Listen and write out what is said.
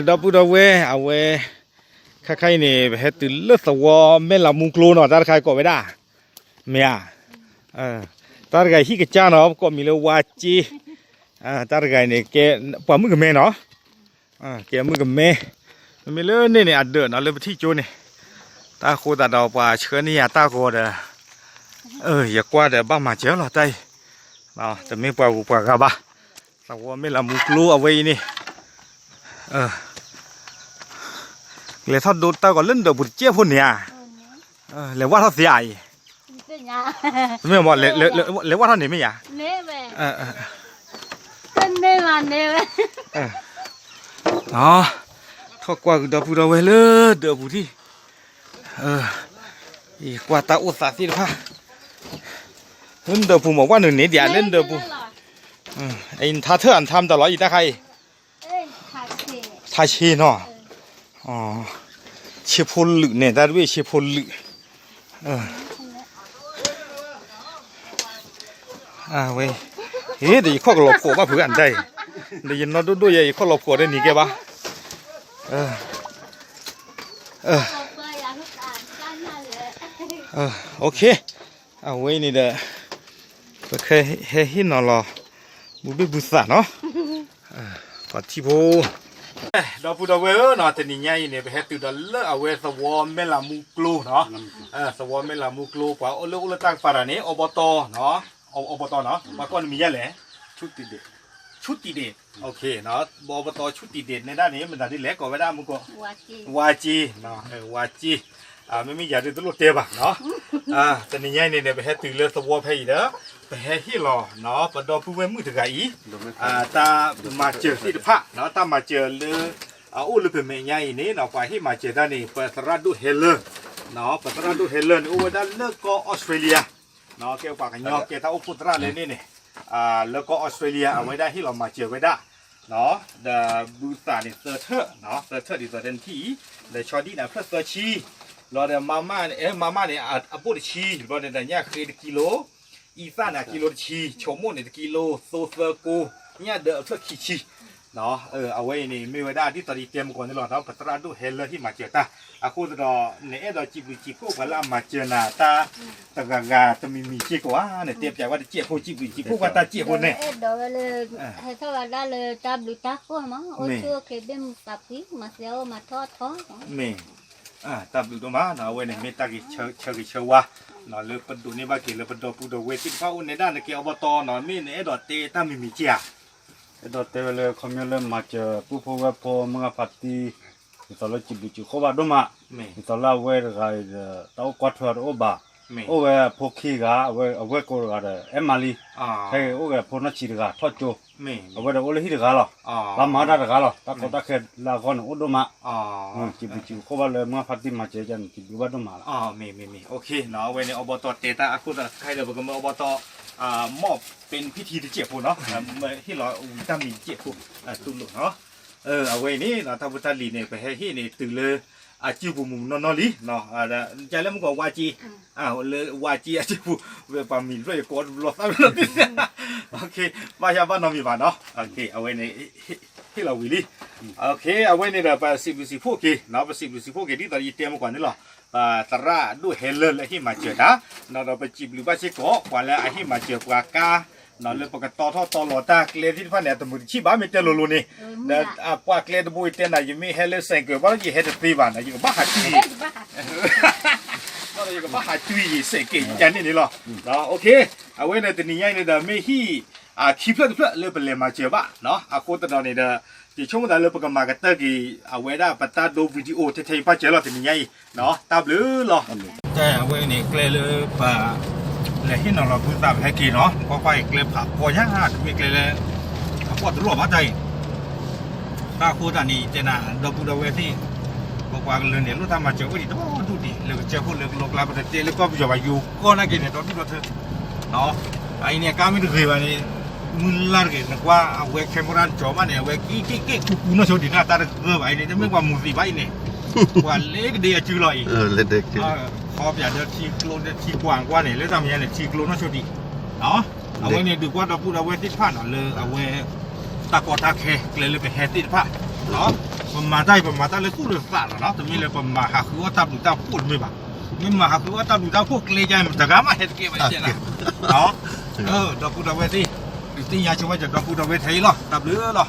ดอกปูดอกเวเอาเวใครๆนี่เฮ็ดตื่นเลือดสวอแม่ละมุงกลูเนาะตาใครก็ไม่ได้เมียตาใครฮิกจ้าเนาะก็มีเลวาจีตาใครนี่แกปะมือกับแม่เนาะแกมือกับแม่มีเรื่องนี่อัดเดือดเนาะเลยไปที่จูนี่ตาโคตาดาวปลาเชื้อนี่ตาโคเด้ออย่ากว่าเด้อบ้ามาเจ้าหรอไตแต่ไม่ปล่อยกูปล่อยกับบ้าสวอแม่ละมุงกลูเอาไว้นี่เลยทอดดูตาก่อนเล่นเดือบบุญเจี๊ยบพุ่นเนี่ยเลยว่าทอดเสียไอ้ไม่บอกเลยว่าทอดนี่ไม่ยาเนี่ยแม่เป็นเนี่ยมาเนี่ยแม่ทอดกว่าเดือบบุญเอาไว้เลยเดือบบุญที่อีกว่าตาอุตส่าห์สิพ่ะเล่นเดือบบุญบอกว่าหนึ่งเนี่ยเดี๋ยวเล่นเดือบบุญไอ้ท่าเธออันทำตลอดอีตาใครทาชีเนาะเชี่ยพลลึเนี่ยแต่ด้วยเชี่ยพลลึเว้ยเฮ้ยเดี๋ยวข้อหลอกโกมาเผื่ออันใดเดี๋ยวน้องด้วยยัยข้อหลอกโกได้หนีแกบ้าโอเคเว้ยนี่เด้อก็เคยเฮ้ยนอนรอบุบบุษะเนาะก็ที่พูดอกปูดอกเวลเนาะแต่นี่ยังเนี่ยไปเฮ็ดตัวเลิกเอาไว้สวอมเมลามูกลูเนาะสวอมเมลามูกลูป่ะโอเล่ตั้งฝาเนี่ยอบตเนาะอบตเนาะมาก่อนมีอะไรชุดติดเด็ดโอเคเนาะอบตชุดติดเด็ดในด้านนี้มันด้านที่เล็กกว่าไม่ได้มุกก็วาจีเนาะวาจีไม่มีอยากจะตัวเตี้ยป่ะเนาะแต่นี่ยังเนี่ยไปเฮ็ดตัวเลิกสวอมให้เด้อไปเฮ็ดที่รอเนาะปดอผู้เว้นมือถือไก่ตามาเจอที่พระเนาะตามาเจอเลยอู้ลูกเป็นเมียนี่เนาะไปที่มาเจอด้านนี้เปิดตลาดดูเฮลเลอร์เนาะเปิดตลาดดูเฮลเลอร์อู้ด้านเลิกก็ออสเตรเลียเนาะเกี่ยวกับกันยอเกี่ยวกับอุปตราเลยนี่แล้วก็ออสเตรเลียเอาไว้ได้ที่เรามาเจอไว้ได้เนาะเดบูสานี่เซอร์เทอร์เนาะเซอร์เทอร์ดิตัวเดนที่เดชอดี้นะเพื่อเซอร์ชีเราเดมาม่าเนี่ยอัปปุชีเราเดเนี่ยคือกิโลอีซ่าน่ะกิโลชีชมมุ่นเนี่ยกิโลโซเฟอร์กูเนี่ยเดอเพื่อขีชีเนาะเอาไว้นี่ไม่ไว้ได้ที่ตอนนี้เตรียมก่อนนี่หรอเราปัตตาดูเฮลเลอร์ที่มาเจอตาคู่ตัวเนี่ยเราจีบพวกกันละมาเจอหน้าตาตะกางาตะมีเจี๊ยกว่าเนี่ยเตรียมใจว่าจะเจี๊ยพวกจีบพวกกันตาเจี๊ยพวกเนี่ยเดี๋ยวเลยให้เท่ากันได้เลยจับดูตาก็มั้งโอ้ชัวร์เคยเป็นตับพีมาเซลมาทอดท้องนี่ตับดูตัวมาเอาไว้เนี่ยเมตากิเชว่าเนาะเลยประตูนี่บ้าเกี่ยวเลยประตูปูดเวทิพระอุ่นในด้านในเกี่ยวอบตเนาะมีเนี่ยดอเตต้ามีเจี๊ยดอเตเวลคอมมิวเลมาเจอผู้พวกพอมึงอาพัดตีตลอดจิบุจิขบาดูมาตลอดเวรกายเต้ากอดหัวโอบาโอเวพวกขี้กาเวโกรกาเอ็มมาลีให้โอเวพวกนักชีกาทอดโจเอาไว้เดี๋ยวโอเลหิกาหรอลำมาได้กาหรอตะกอตะเข็ดลาก่อนโอดูมาจิบุจิขบาเลยมึงอาพัดตีมาเจอจันจิบุบาดูมามีโอเคเนาะเวในอบตเตต้าคุณใครเดี๋ยวบอกว่าอบตมอบเป็นพิธีที่เจ็บผู้เนาะที่เราถ้ามีเจ็บผู้ตุลุเนาะเอาไว้นี่เราทำบุตรลีเนี่ยไปให้ที่นี่ตื่นเลยจิบุมุมนอนลีเนาะใจแล้วมันก็วาจีเลยวาจีจิบุเวปามีด้วยกอดรถอะไรติดโอเคบ้านบ้านน้องมีบ้านเนาะโอเคเอาไว้ในที่เราวิลีโอเคเอาไว้ในเดี๋ยวไปสิบพวกกี่เนาะไปสิบพวกกี่ที่ตอนนี้เตรียมก่อนนี่หรอตระดูเฮลเลอร์เลยที่มาเจอนะเราไปจีบหรือว่าเช็คก่อนก่อนแล้วไอ้ที่มาเจอปลากาเราเลยปกติต่อหลอดตาเกลือที่พันเนี่ยตัวมือชีบ้าไม่เจอโลนี่เนี่ยปลาเกลือตัวบุยเต้นน่ะยังมีเฮลเลอร์เซงเกิดว่าอยู่เฮดตีบ้านน่ะอยู่บ้าหาจุยเราอยู่บ้าหาจุยเสกเกยันนี่หรอโอเคเอาไว้ในตัวนี้เนี่ยเดี๋ยวไม่ที่คีเพื่อเลยเป็นเลยมาเจอบ้าเนาะโคตรตอนนี้เดี๋ยวที่ช่วงนั้นเราประกาศมากันเตอร์กี่เอาไว้ได้ปัตตาดูวิดีโอที่เทปเจอเราตัวนี้ไงเนาะตาบลือหรอใช่เอาไว้นี่เกลือเลยป่าเลยที่เราพูดตามให้กี่เนาะก็ไปเกลือผักพอย่างมีเกลือเลยพอตลอดมาใจถ้าคูตานี่เจน่าเราพูดเอาไว้ที่บอกว่าเรื่องเนี่ยเราทำมาเจอวันนี้ต้องดูดิเราเจอคนเรื่องโลกลาประเทศแล้วก็จะไปอยู่ก็น่ากินเนี่ยตอนที่เราเธอเนาะไอเนี่ยการไม่ได้เคยวันนี้มุนลาร์เกนึกว่าเอาไว้แคมราจอมาเนี่ยเอาไว้กิ๊กกูน่าชอบดีนะตาเรื่องไอเนี่ยจะไม่ว่ามุสีไว้เนี่ยว่าเล็กเดียชื่อลอยเล็กเด็กขอบอย่าเดี๋ยวทีโกลเดี๋ยวทีกว้างกว่าเนี่ยแล้วทำยังไงเนี่ยทีโกลน่าชอบดีเนาะเอาไว้เนี่ยดูว่าเราพูดเอาไว้ที่ผ้าหน่อยเลยเอาไว้ตะกอตะแคเลยไปแฮตติดผ้าเนาะ ผมมาได้เลยพูดเลยฝาดเนาะแต่มีเลยผมมาหาคือว่าตับดูตาพูดไม่บ้าไม่มาหาคือว่าตับดูตาพูดเลยใจมันจะก้ามาเห็ดเกี่ยวไปเสียนะเนาะดอกพูดเอาไว้ที่ยาช่วยจะดอกพูดเอาไว้ไทยหรอตับเรือหรอ